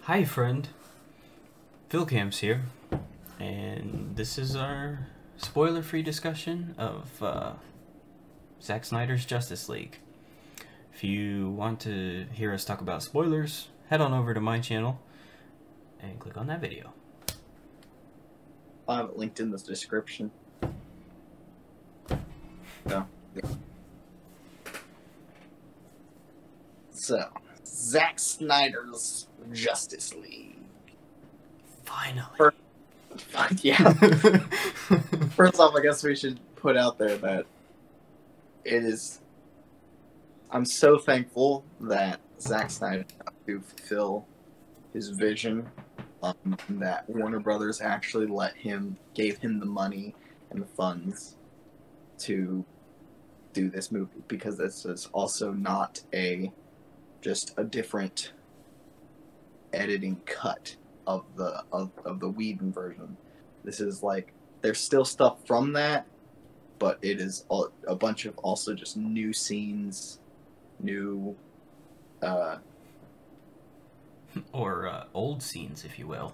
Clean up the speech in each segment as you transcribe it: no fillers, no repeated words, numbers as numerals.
Hi friend, Wilkamz here, and this is our spoiler-free discussion of Zack Snyder's Justice League. If you want to hear us talk about spoilers, head on over to my channel and click on that video. I'll have it linked in the description. No. So, Zack Snyder's Justice League. Finally. Yeah. First off, I guess we should put out there that it is... I'm so thankful that Zack Snyder got to fulfill his vision, that Warner Brothers actually gave him the money and the funds to do this movie, because this is also not just a different editing cut of the Whedon version. This is like, there's still stuff from that, but it is a bunch of also just new scenes, new or old scenes, if you will.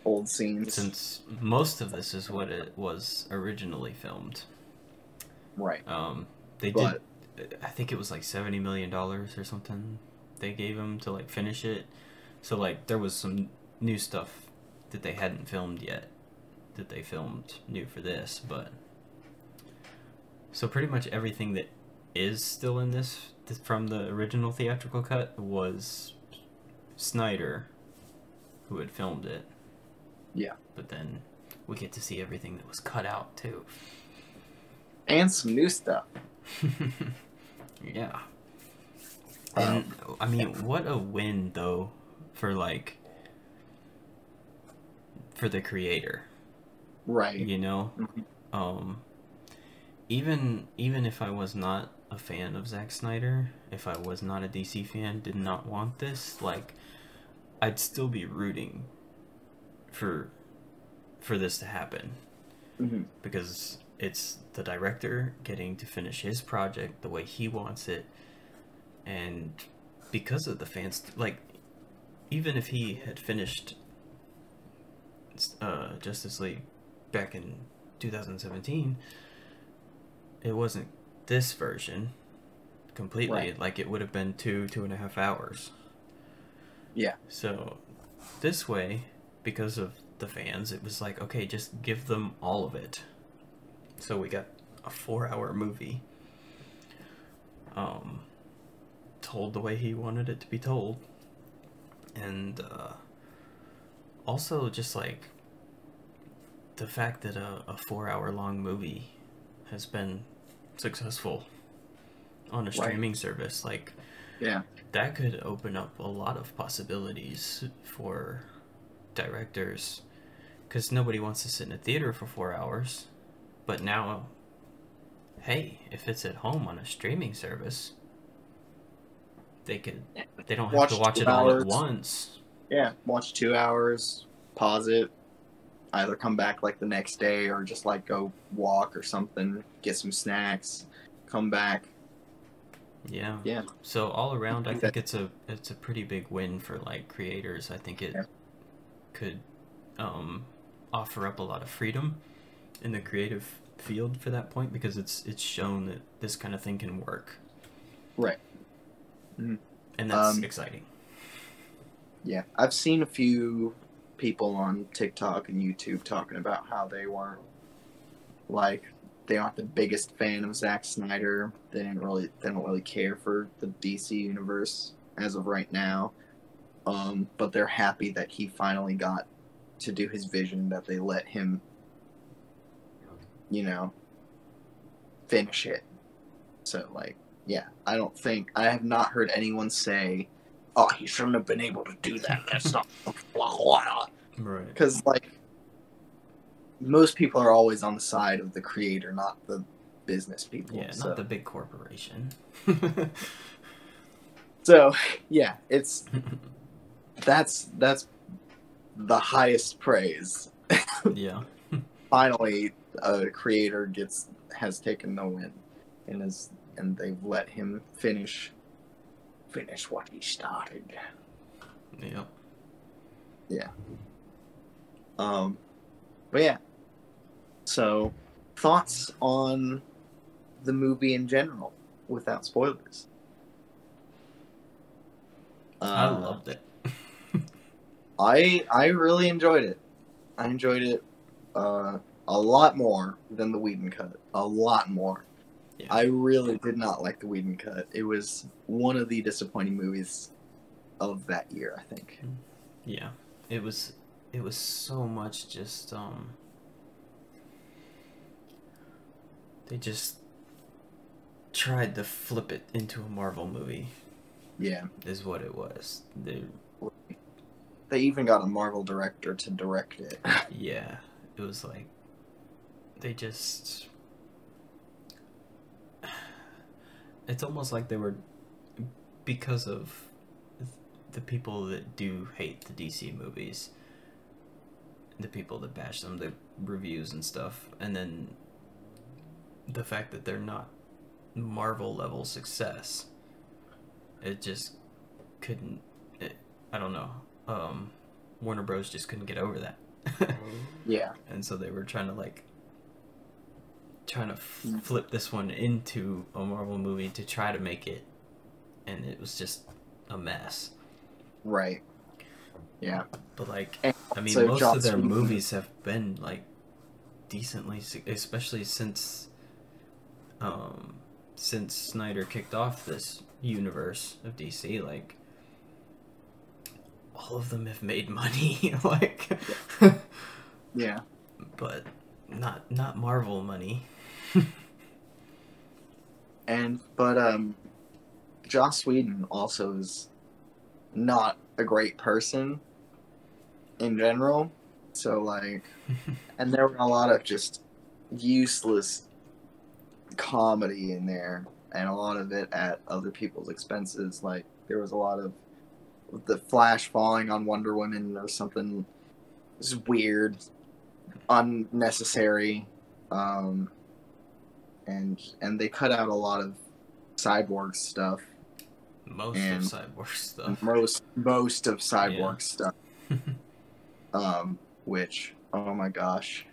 Old scenes. Since most of this is what it was originally filmed. Right. They did, I think it was like $70 million or something they gave him to like finish it. So like there was some new stuff that they hadn't filmed yet that they filmed new for this, but so pretty much everything that is still in this from the original theatrical cut was Snyder who had filmed it. Yeah. But then we get to see everything that was cut out too. And some new stuff. Yeah. And I mean, what a win though for the creator. Right. You know? Mm-hmm. Even if I was not a fan of Zack Snyder, if I was not a DC fan, did not want this, like, I'd still be rooting for this to happen. Mm-hmm. Because it's the director getting to finish his project the way he wants it, and because of the fans, like, even if he had finished Justice League back in 2017, it wasn't this version completely. Right. Like, it would have been 2.5 hours. Yeah. So this way, because of the fans, it was like, okay, just give them all of it. So we got a 4-hour movie, told the way he wanted it to be told, and also just like the fact that a 4-hour long movie has been successful on a streaming service, like, yeah, that could open up a lot of possibilities for directors, because nobody wants to sit in a theater for 4 hours. But now, hey, if it's at home on a streaming service, they don't have to watch it all at once. Yeah, watch 2 hours, pause it, either come back like the next day or just like go walk or something, get some snacks, come back. Yeah. Yeah. So all around, I think it's a pretty big win for like creators. I think it could offer up a lot of freedom in the creative field for that point, because it's shown that this kind of thing can work. Right. Mm-hmm. And that's exciting. Yeah, I've seen a few people on TikTok and YouTube talking about how they weren't the biggest fan of Zack Snyder. They don't really care for the DC universe as of right now. But they're happy that he finally got to do his vision, that they let him, finish it. So, like, yeah, I have not heard anyone say, oh, he shouldn't have been able to do that. That's not blah, blah. Right. Because, like, most people are always on the side of the creator, not the business people. Yeah, so. not the big corporation. So, yeah, that's the highest praise. Yeah. Finally, a creator has taken the win, and they've let him finish what he started. Yep. Yeah. But yeah. So, thoughts on the movie in general, without spoilers. I loved it. I really enjoyed it. I enjoyed it a lot more than the Whedon cut. A lot more. Yeah. I really did not like the Whedon cut. It was one of the disappointing movies of that year, I think. Yeah. It was so much just they just tried to flip it into a Marvel movie. Yeah. Is what it was. They even got a Marvel director to direct it. Yeah. It was like they just it's almost like they were, because of the people that do hate the DC movies, the people that bash them, the reviews and stuff, and then the fact that they're not Marvel level success, it just couldn't, I don't know, Warner Bros. Just couldn't get over that. Yeah. And so they were trying to flip this one into a Marvel movie to try to make it, and it was just a mess. Right. Yeah. But like, I mean, so most of their movies have been like decently, especially since Snyder kicked off this universe of DC. Like, all of them have made money. Like, yeah. But not Marvel money. But Joss Whedon also is not a great person in general. So like, and there were a lot of just useless comedy in there, and a lot of it at other people's expenses. Like there was a lot of the Flash falling on Wonder Woman or something. It was weird, unnecessary, and they cut out a lot of Cyborg stuff. Most of Cyborg stuff. Most of Cyborg stuff. Which, oh my gosh,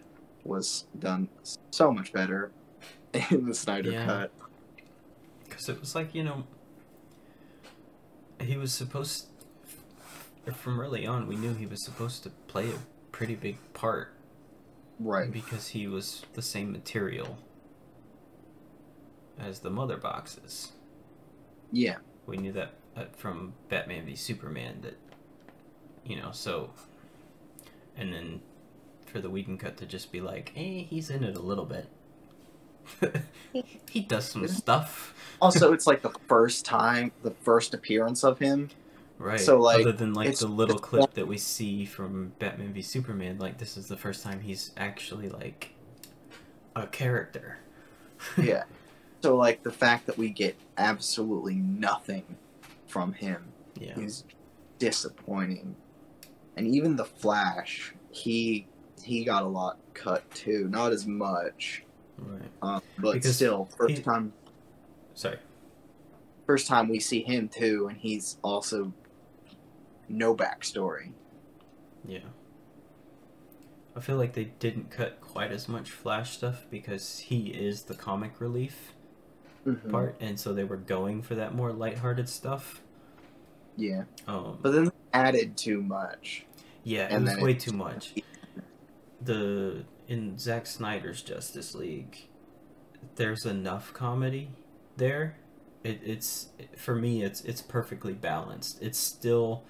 was done so much better in the Snyder cut. Because it was like, he was supposed, from early on, we knew he was supposed to play a pretty big part. Right. Because he was the same material as the Mother Boxes. Yeah. We knew that from Batman v Superman, that, so, and then for the Whedon cut to just be like, hey, he's in it a little bit. He does some stuff. Also, it's like the first appearance of him. Right. So, like, other than like the little clip that we see from Batman v Superman, like this is the first time he's actually like a character. Yeah. So like the fact that we get absolutely nothing from him is disappointing. And even the Flash, he got a lot cut too, not as much. Right. But because still, first time we see him too, and he's also no backstory. Yeah. I feel like they didn't cut quite as much Flash stuff because he is the comic relief part, and so they were going for that more lighthearted stuff. Yeah. But then they added too much. Yeah, it was way too much. In Zack Snyder's Justice League, there's enough comedy there. It's for me, it's perfectly balanced. It's still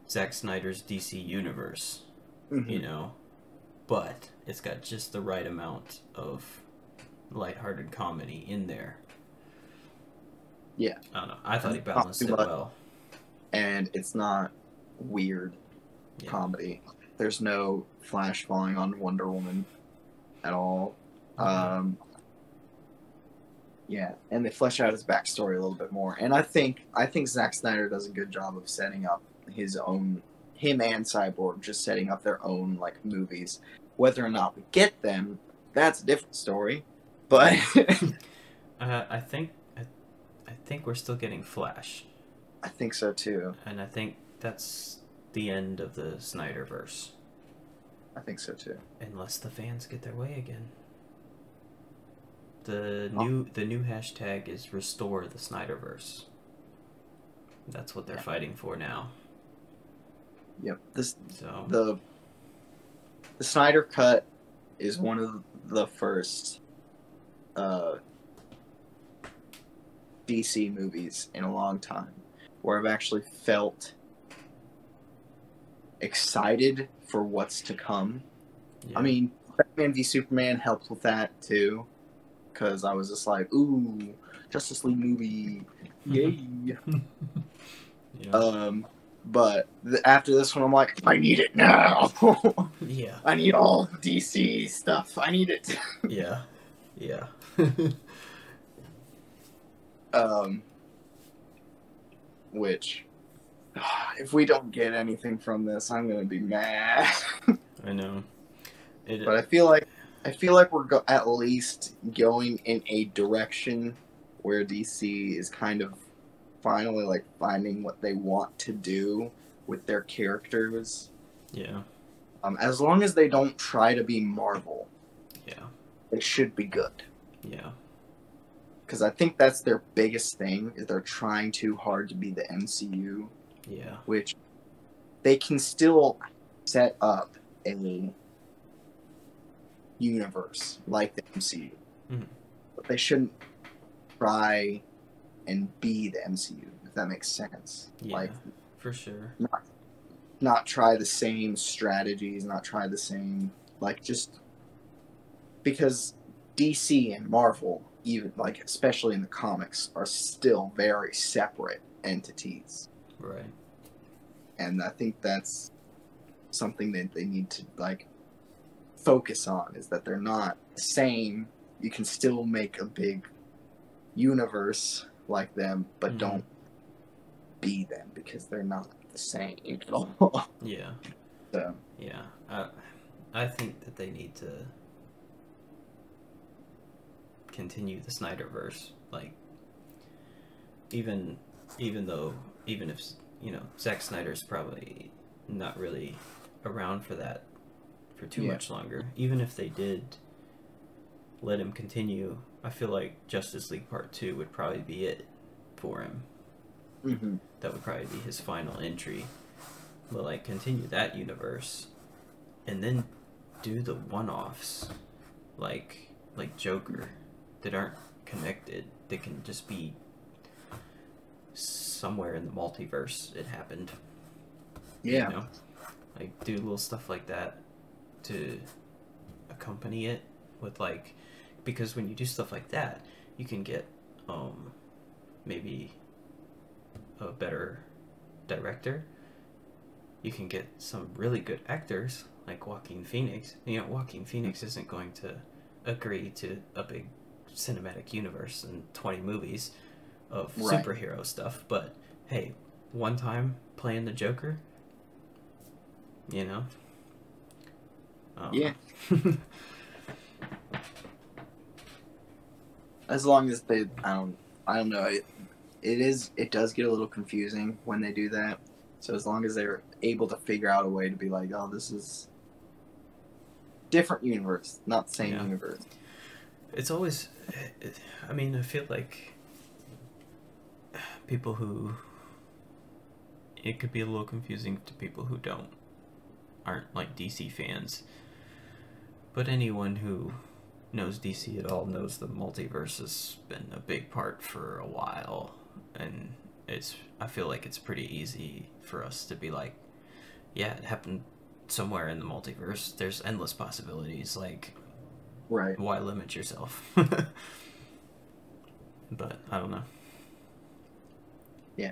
Zack Snyder's DC universe, but it's got just the right amount of lighthearted comedy in there. Yeah. I don't know. I thought he balanced it well. And it's not weird comedy. There's no Flash falling on Wonder Woman at all. Yeah, and they flesh out his backstory a little bit more. And I think Zack Snyder does a good job of setting up him and Cyborg just setting up their own like movies. Whether or not we get them, that's a different story. But I think we're still getting Flash. I think so too. And I think that's the end of the Snyderverse. I think so too. Unless the fans get their way again. The new hashtag is restore the Snyderverse. That's what they're fighting for now. Yep. The Snyder Cut is one of the first DC movies in a long time where I've actually felt excited for what's to come. Yeah. I mean, Batman v Superman helped with that too. Because I was just like, ooh, Justice League movie, yay! Yeah. But after this one, I'm like, I need it now. Yeah, I need all DC stuff. I need it. Yeah, yeah. Which, if we don't get anything from this, I'm gonna be mad. I know. But I feel like we're at least going in a direction where DC is kind of finally like finding what they want to do with their characters. Yeah. As long as they don't try to be Marvel. Yeah. They should be good. Yeah. Because I think that's their biggest thing, is they're trying too hard to be the MCU. Yeah. Which they can still set up a universe like the MCU. Mm-hmm. But they shouldn't try and be the MCU, if that makes sense. Yeah, like, for sure. Not try the same strategies, not try the same, like, just because DC and Marvel, even like especially in the comics, are still very separate entities. Right. And I think that's something that they need to like focus on, is that they're not the same. You can still make a big universe like them, but don't be them, because they're not the same at all. Yeah. So. Yeah. I think that they need to continue the Snyderverse. Like, even if, you know, Zack Snyder's probably not really around for that for too much longer. Even if they did let him continue, I feel like Justice League Part 2 would probably be it for him. Mm-hmm. That would probably be his final entry. But like, continue that universe, and then do the one-offs, like Joker, that aren't connected. They can just be somewhere in the multiverse. It happened. Yeah. You know? Like, do little stuff like that to accompany it with, like, because when you do stuff like that, you can get maybe a better director. You can get some really good actors like Joaquin Phoenix. You know, Joaquin Phoenix isn't going to agree to a big cinematic universe and 20 movies of superhero stuff, but hey, one time playing the Joker, you know. Yeah. As long as they, I don't know. It does get a little confusing when they do that. So as long as they're able to figure out a way to be like, oh, this is different universe, not the same universe. It's always, I mean, I feel like people who, it could be a little confusing to people who aren't like DC fans. But anyone who knows DC at all knows the multiverse has been a big part for a while, and I feel like it's pretty easy for us to be like, yeah, it happened somewhere in the multiverse. There's endless possibilities. Like, why limit yourself? But I don't know. Yeah.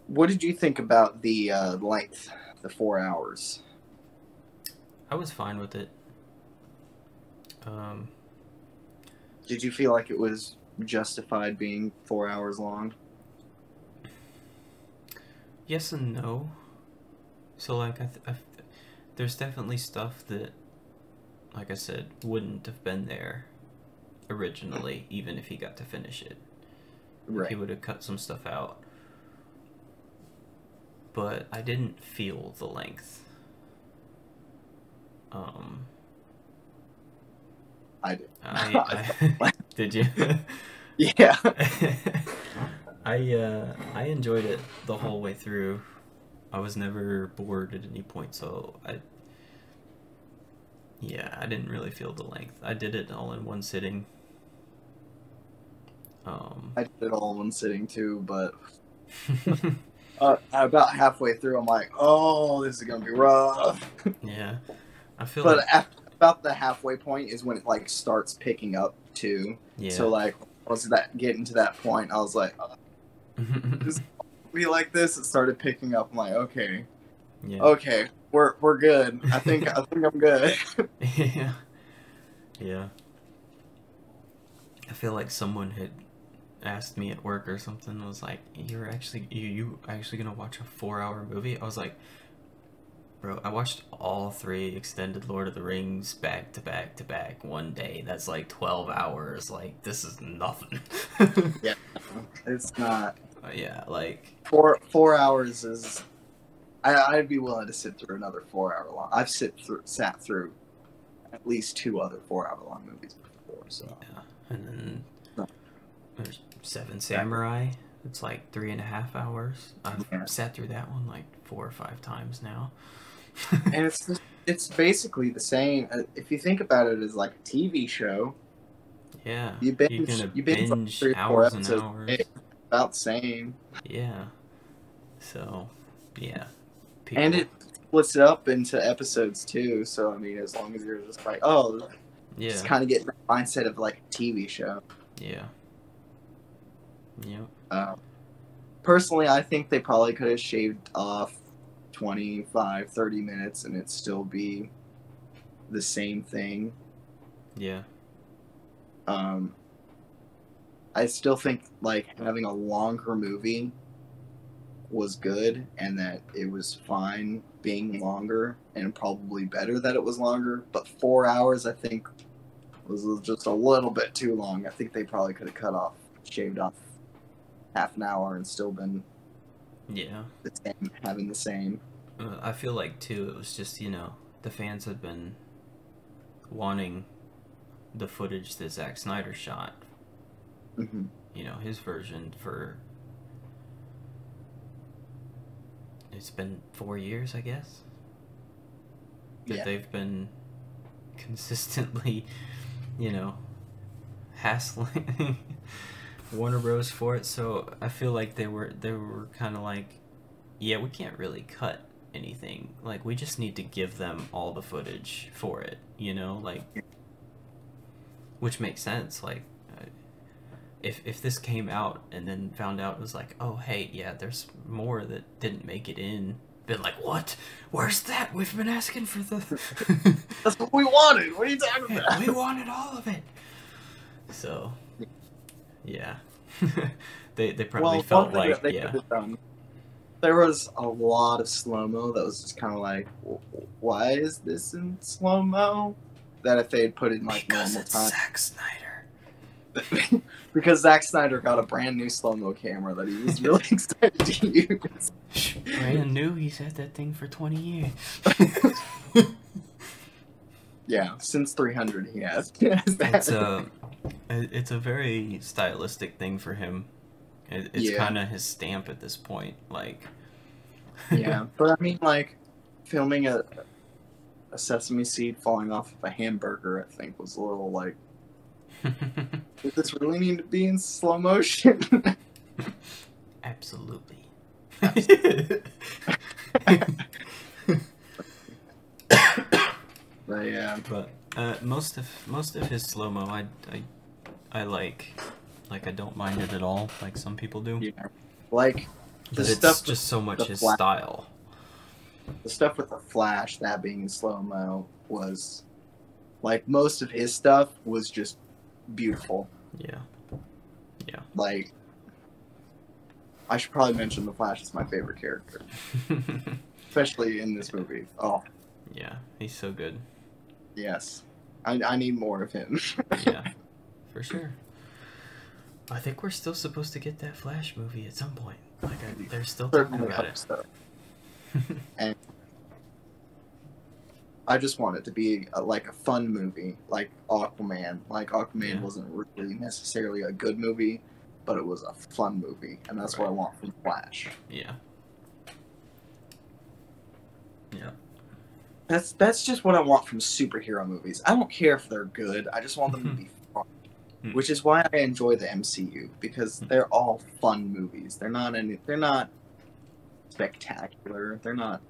What did you think about the length, the 4 hours? I was fine with it. Did you feel like it was justified being 4 hours long? Yes and no. So like there's definitely stuff that, like I said, wouldn't have been there originally, even if he got to finish it. Right. He would have cut some stuff out. But I didn't feel the length. I did. Did you? Yeah. I enjoyed it the whole way through. I was never bored at any point, so I didn't really feel the length. I did it all in one sitting. I did it all in one sitting too, but about halfway through, I'm like, oh, this is gonna be rough. Yeah, I feel. But about the halfway point is when it like starts picking up too. Yeah. So like, once that getting to that point, I was like, this be like this. It started picking up. I'm like, okay, yeah. Okay, we're good. I think I'm good. Yeah. Yeah. I feel like someone had asked me at work or something, was like, you actually gonna watch a 4-hour movie? I was like, bro, I watched all 3 extended Lord of the Rings back to back to back one day. That's like 12 hours. Like, this is nothing. Yeah, it's not. Yeah, like 4 hours is. I'd be willing to sit through another 4 hour long. I've sat through at least 2 other 4 hour long movies before. So yeah, and then there's Seven Samurai. It's like 3.5 hours. I've sat through that one like 4 or 5 times now. And it's basically the same. If you think about it as like a TV show. Yeah. You binge like 3 or 4 hours and episodes. hours. It's about the same. Yeah. So, yeah. And it splits it up into episodes too. So I mean, as long as you're just like, oh, yeah, just kind of get the mindset of like a TV show. Yeah. Yep. Personally, I think they probably could have shaved off 25, 30 minutes and it still be the same thing. Yeah. I still think like having a longer movie was good and that it was fine being longer and probably better that it was longer, but 4 hours I think was just a little bit too long. I think they probably could have shaved off half an hour and still been the same, having the same. I feel like too it was just, the fans had been wanting the footage that Zack Snyder shot. Mm-hmm. His version for, it's been 4 years, I guess, that they've been consistently, hassling Warner Bros. For it. So I feel like they were kind of like, yeah, we can't really cut anything. Like, we just need to give them all the footage for it, like, which makes sense. Like, if this came out and then found out it was like, oh, hey, yeah, there's more that didn't make it in, been like, what? Where's that? We've been asking for the... That's what we wanted. What are you talking about? We wanted all of it. So, yeah. they probably felt like, yeah. There was a lot of slow-mo that was just kind of like, why is this in slow-mo? That if they had put it in like because normal it's time. Zack Snyder. Because Zack Snyder got a brand new slow-mo camera that he was really excited to use. Brand new? He's had that thing for 20 years. Yeah, since 300 he has. It's a very stylistic thing for him. It's kind of his stamp at this point. Like, yeah, but I mean, like, filming a sesame seed falling off of a hamburger, I think, was a little like, does this really need to be in slow motion? Absolutely. But yeah, but most of his slow mo, I like I don't mind it at all, like some people do. Yeah. Like The But it's stuff with just so much the his Flash, style. the stuff with the Flash, that being in slow mo, was like most of his stuff was just beautiful. Yeah. Yeah. Like, I should probably mention the Flash is my favorite character, especially in this movie. Oh, Yeah, he's so good. yes, I need more of him. Yeah, for sure. I think we're still supposed to get that Flash movie at some point. Like, they're still talking Certainly about hope it. so. And I just want it to be like a fun movie, like Aquaman. Like Aquaman wasn't really necessarily a good movie, but it was a fun movie, and that's what I want from Flash. Yeah. Yeah. That's just what I want from superhero movies. I don't care if they're good. I just want them to be fun. Which is why I enjoy the MCU, because they're all fun movies. They're not spectacular. They're not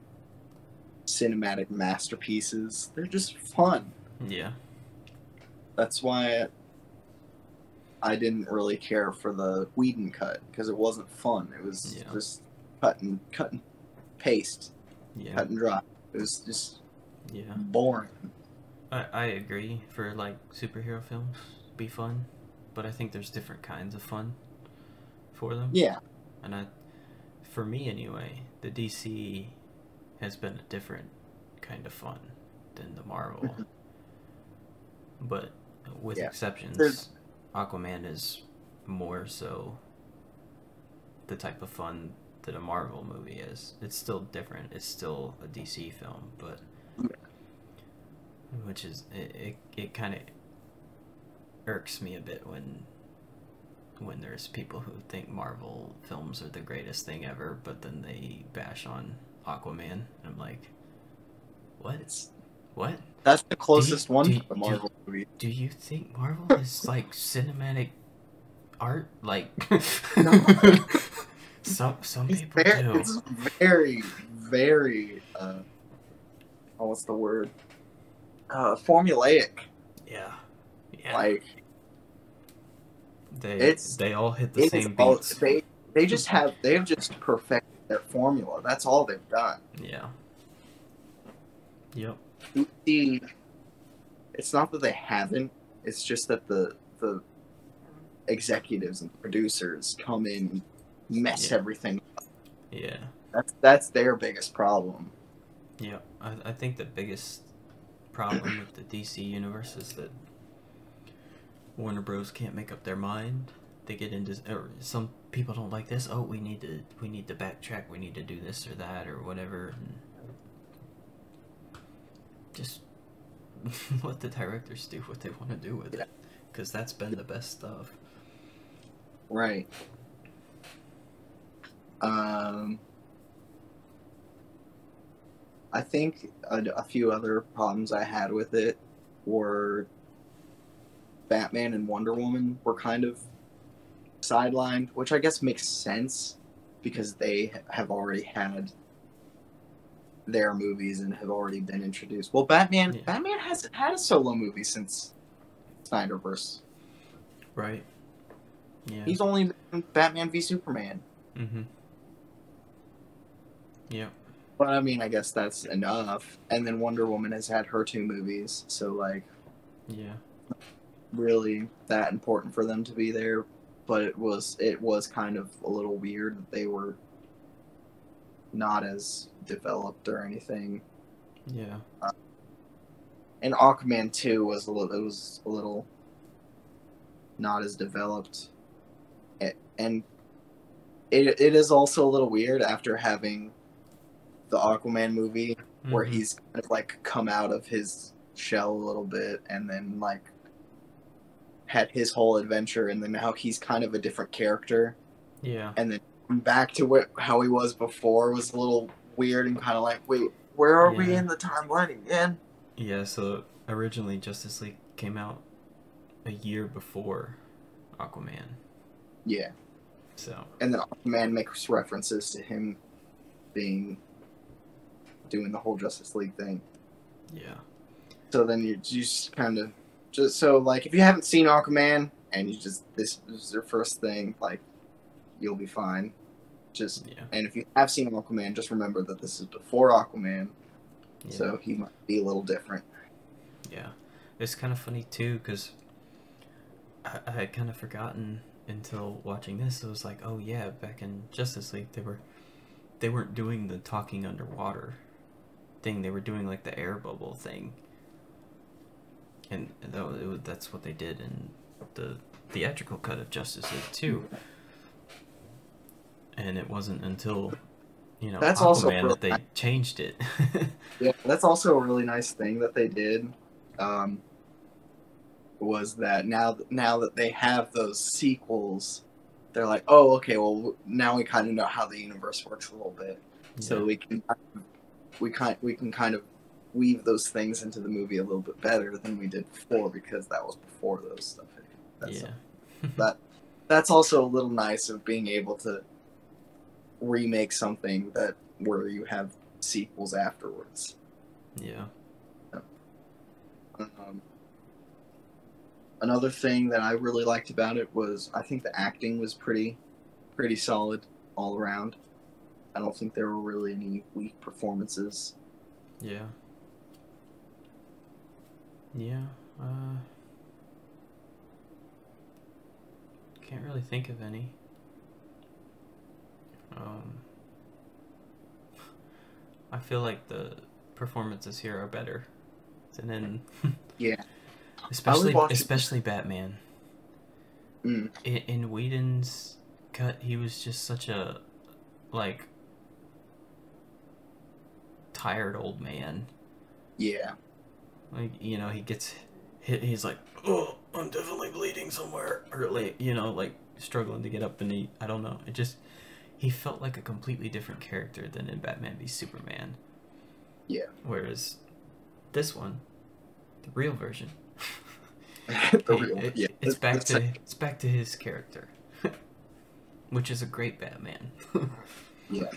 cinematic masterpieces. They're just fun. Yeah. That's why I didn't really care for the Whedon cut, because it wasn't fun. It was just cut and paste, cut and dry. It was just boring. I agree. For like superhero films, be fun, but I think there's different kinds of fun for them. Yeah. And for me anyway, the DC has been a different kind of fun than the Marvel. But with exceptions, Aquaman is more so the type of fun that a Marvel movie is. It's still different. It's still a DC film, but which is it kind of irks me a bit when there's people who think Marvel films are the greatest thing ever, but then they bash on Aquaman. I'm like, what? What? That's the closest one to the Marvel movie. Do you think Marvel is like cinematic art? Like, some people do. It's very, very, what's the word? Formulaic. Yeah. Like, they all hit the same beats. They've just perfected their formula. That's all they've done. Yeah. Yep. It's not that they haven't. It's just that the executives and producers come in and mess everything up. Yeah. That's their biggest problem. Yeah. I think the biggest problem with the DC universe is that Warner Bros. Can't make up their mind. They get into, or some people don't like this. Oh, we need to backtrack. We need to do this or that or whatever. And just let the directors do what they want to do with it, because that's been the best stuff. Right. I think a few other problems I had with it were Batman and Wonder Woman were kind of sidelined, which I guess makes sense because they have already had their movies and have already been introduced. Well, Batman hasn't had a solo movie since Snyders. Right. Yeah. He's only been Batman v Superman. Mm-hmm. Yeah. But I mean, I guess that's enough. And then Wonder Woman has had her 2 movies, so like, really that important for them to be there. But it was kind of a little weird that they were not as developed or anything. Yeah. And Aquaman 2 was a little not as developed. And it is also a little weird after having the Aquaman movie where he's kind of like come out of his shell a little bit and then like had his whole adventure, and then now he's kind of a different character. Yeah. And then back to how he was before was a little weird and kind of like, wait, where are we in the timeline again? Yeah, so originally Justice League came out a year before Aquaman. Yeah. So. And then Aquaman makes references to him doing the whole Justice League thing. Yeah. So then you just kind of so like if you haven't seen Aquaman and this is your first thing, like you'll be fine. And if you have seen Aquaman, just remember that this is before Aquaman, so he might be a little different. Yeah, it's kind of funny too because I had kind of forgotten until watching this. It was like, oh yeah, back in Justice League they weren't doing the talking underwater thing. They were doing like the air bubble thing, and that's what they did in the theatrical cut of Justice League 2. And it wasn't until, that's Aquaman also that they changed it. Yeah, that's also a really nice thing that they did. Was that now that they have those sequels, they're like, oh, okay, well now we kind of know how the universe works a little bit, so we can kind of weave those things into the movie a little bit better than we did before, because that was before those stuff. That's also a little nice of being able to remake something where you have sequels afterwards. Yeah. Another thing that I really liked about it was I think the acting was pretty solid all around. I don't think there were really any weak performances. Yeah. Yeah. Can't really think of any. I feel like the performances here are better than in especially Batman. In Whedon's cut, he was just such a tired old man. Yeah. He gets hit. He's like, oh, I'm definitely bleeding somewhere, or struggling to get up, and I don't know. He felt like a completely different character than in Batman v Superman. Yeah. Whereas this one, the real version, it's back to his character, which is a great Batman. Yeah.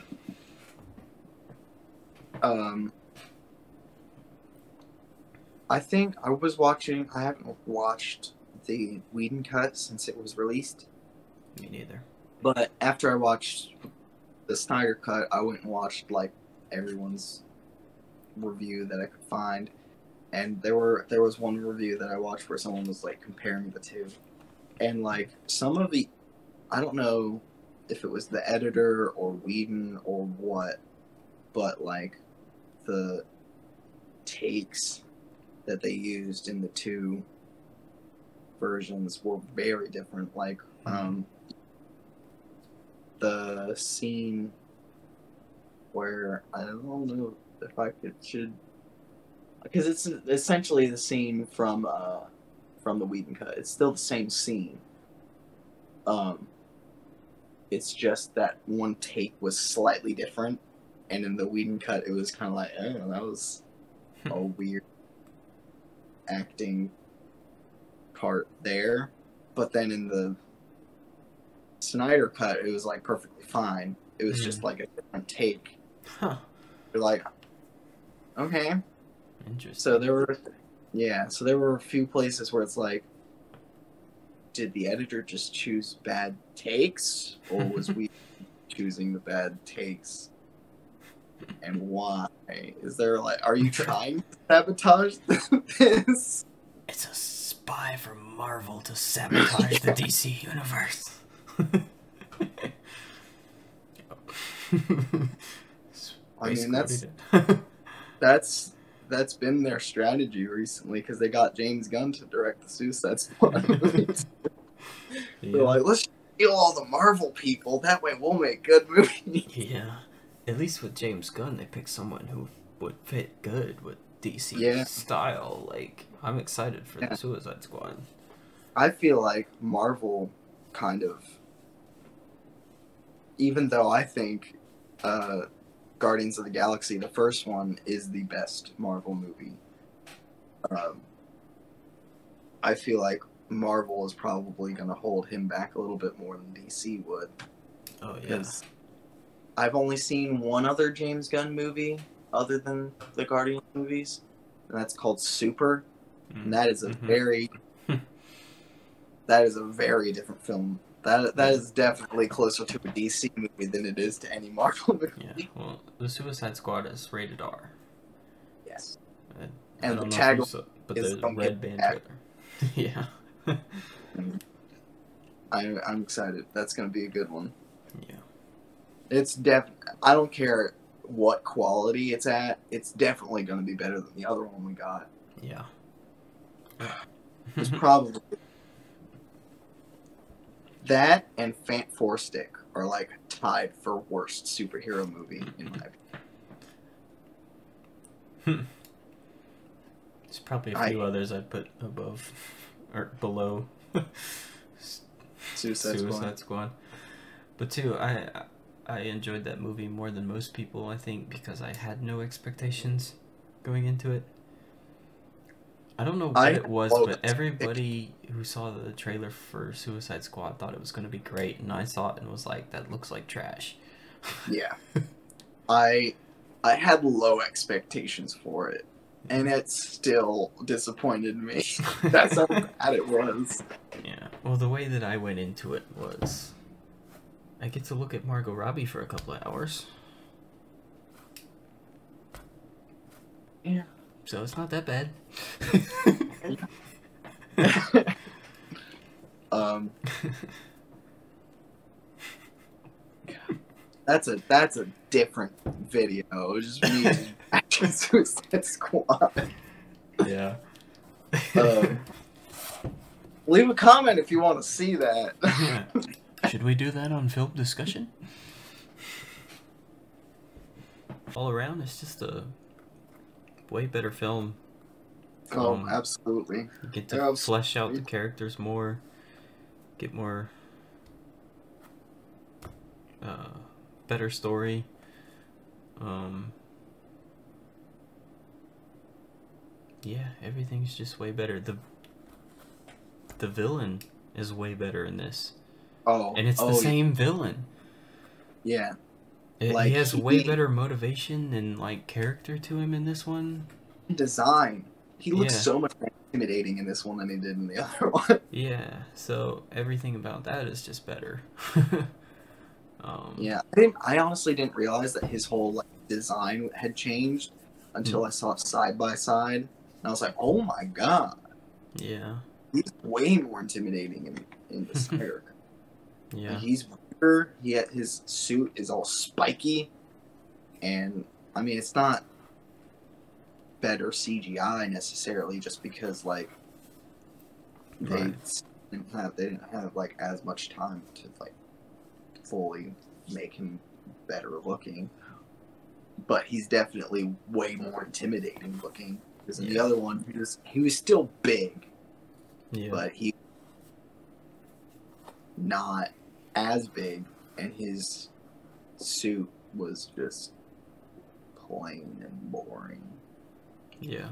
I think I haven't watched the Whedon cut since it was released. Me neither. But after I watched the Snyder cut, I went and watched everyone's review that I could find, and there was one review that I watched where someone was comparing the two, and some of the, I don't know if it was the editor or Whedon or what, but the takes that they used in the two versions were very different. The scene where I don't know if because it's essentially the scene from the Whedon cut. It's still the same scene. It's just that one take was slightly different, and in the Whedon cut, it was kind of like, oh, that was a weird acting part there. But then in the Snyder cut, it was perfectly fine. It was just a different take. Huh. You're like, okay. Interesting. So there were a few places where it's did the editor just choose bad takes, or was we choosing the bad takes? And why? Is there are you trying to sabotage this? It's a spy from Marvel to sabotage the DC universe. I mean, that's been their strategy recently, because they got James Gunn to direct the Suicide Squad movies. They're like, let's steal all the Marvel people. That way, we'll make good movies. Yeah, at least with James Gunn, they picked someone who would fit good with DC style. I'm excited for the Suicide Squad. I feel like Marvel kind of, even though I think Guardians of the Galaxy, the first one, is the best Marvel movie, I feel like Marvel is probably going to hold him back a little bit more than DC would. Oh, yeah. Because I've only seen one other James Gunn movie other than the Guardians movies, and that's called Super. And that is a very that is a very different film That is definitely closer to a DC movie than it is to any Marvel movie. Yeah, well, the Suicide Squad is rated R. Yes. I And don't the know if you tagline saw, but is the "Don't red get band back." trailer. Yeah. I'm excited. That's gonna be a good one. Yeah. It's I don't care what quality it's at. It's definitely gonna be better than the other one we got. Yeah. It's probably that and Fant Four Stick are like tied for worst superhero movie in my opinion. There's probably a few others I'd put above or below Suicide Squad. But too, I enjoyed that movie more than most people, I think, because I had no expectations going into it. I don't know what it was, but everybody who saw the trailer for Suicide Squad thought it was going to be great, and I saw it and was like, that looks like trash. Yeah. I had low expectations for it, and it still disappointed me. That's how bad it was. Yeah. Well, the way that I went into it was, I get to look at Margot Robbie for a couple of hours. Yeah. So it's not that bad. That's a different video. It was just me watching Suicide Squad. Yeah. Leave a comment if you want to see that. Yeah. Should we do that on film discussion? All around, it's just a way better film. Oh, absolutely. You get to flesh out the characters more, get more better story. Yeah, everything's just way better. The villain is way better in this. Oh, and it's the same villain. Yeah. He has way better motivation and like character to him in this one. Design. He looks so much more intimidating in this one than he did in the other one. Yeah, so everything about that is just better. Yeah, I honestly didn't realize that his whole like design had changed until I saw it side by side, and I was like, "Oh my god!" Yeah, he's way more intimidating in this character. Yeah, like, he's bigger. His suit is all spiky, and I mean, it's not better CGI necessarily, just because like they didn't have like as much time to like fully make him better looking, but he's definitely way more intimidating looking. Because in the other one, he was still big, but he not as big, and his suit was just plain and boring. Yeah.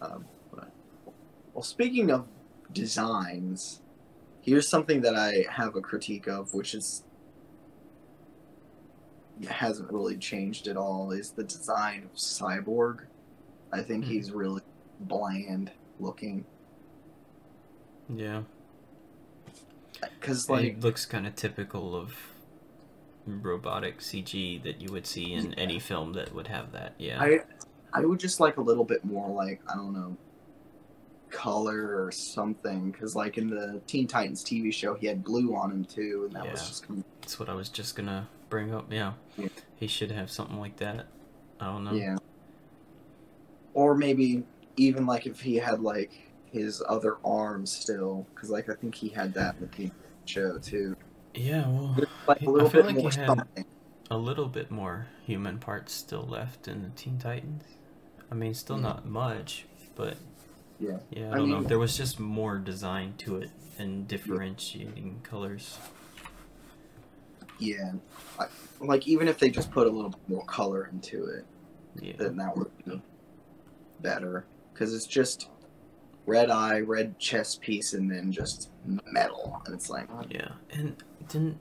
Well, speaking of designs, here's something that I have a critique of, which hasn't really changed at all, is the design of Cyborg. I think he's really bland looking. Yeah. Because like it looks kind of typical of robotic CG that you would see in any film that would have that. Yeah. I would just like a little bit more, like, I don't know, color or something, because like in the Teen Titans TV show he had blue on him too, and that was just that's what I was just gonna bring up. Yeah, he should have something like that. I don't know. Yeah, or maybe even like if he had like his other arms still, because like I think he had that in the Teen show too. Yeah, well, like a little I feel bit like more he had something. a little bit more human parts still left in the Teen Titans. I mean, still not much, but yeah, I don't know. There was just more design to it and differentiating colors. Yeah, like even if they just put a little bit more color into it, then that would be better. Because it's just red eye, red chest piece, and then just metal, and it's like and didn't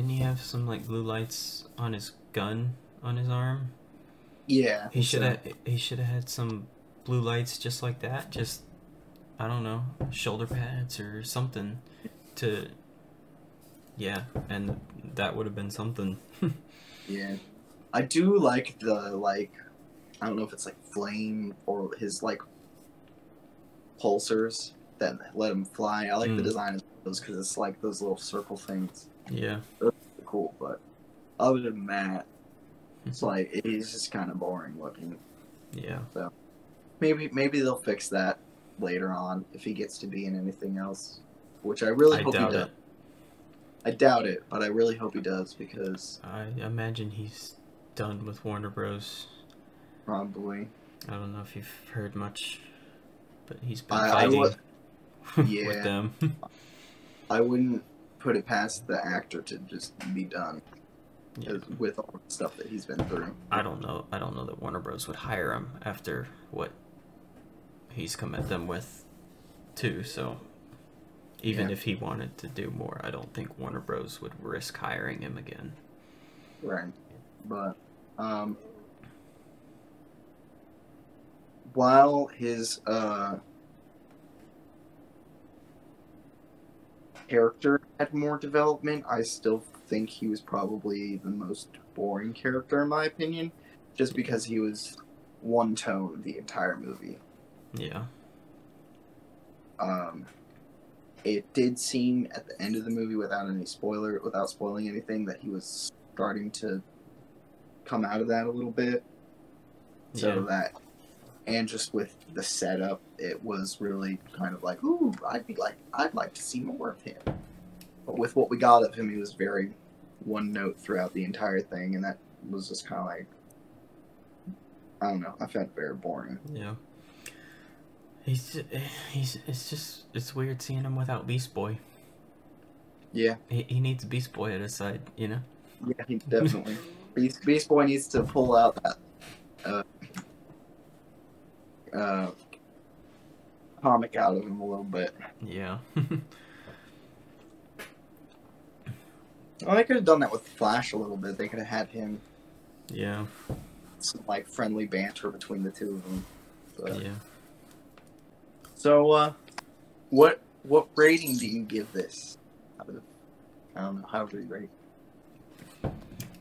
he have some like blue lights on his gun on his arm? Yeah, he should have had some blue lights just like that. Just I don't know, shoulder pads or something to Yeah, and that would have been something. Yeah. I do like the, like, I don't know if it's like flame or his, like, pulsers that let him fly. I like the design of those because it's like those little circle things. Yeah. Those are cool, but other than that, it's like, he's just kind of boring looking. Yeah. So maybe they'll fix that later on if he gets to be in anything else, which I really hope he does. I doubt it, but I really hope he does because I imagine he's done with Warner Bros. Probably. I don't know if you've heard much, but he's been fighting with them. I wouldn't put it past the actor to just be done with all the stuff that he's been through. I don't know that Warner Bros. Would hire him after what he's come at them with, too. So even if he wanted to do more, I don't think Warner Bros. Would risk hiring him again. Right. But while his character had more development, I still think he was probably the most boring character in my opinion, just because he was one tone the entire movie. Yeah. It did seem at the end of the movie, without spoiling anything, that he was starting to come out of that a little bit. So that, and just with the setup, it was really kind of like, ooh, I'd like to see more of him. But with what we got of him, he was very one note throughout the entire thing, and that was just kind of like, I don't know, I found it very boring. Yeah. It's weird seeing him without Beast Boy. Yeah. He needs Beast Boy at his side, you know? Yeah, he definitely. Beast Boy needs to pull out that comic out of him a little bit. Yeah. Well, they could have done that with Flash a little bit. They could have had him. Yeah. Some like friendly banter between the two of them. But, yeah. So, what rating do you give this? Out of, I don't know, however you rate.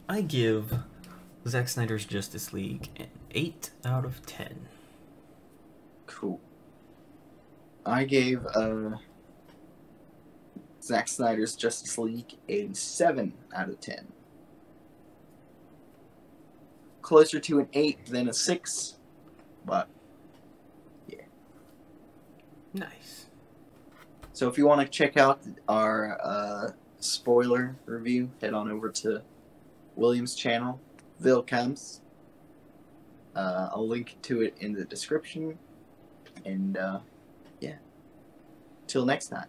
I give Zack Snyder's Justice League an 8 out of 10. Cool. I gave Zack Snyder's Justice League a 7 out of 10. Closer to an 8 than a 6, but yeah. Nice. So if you want to check out our spoiler review, head on over to William's channel, Wilkamz. I'll link to it in the description. And yeah, till next time.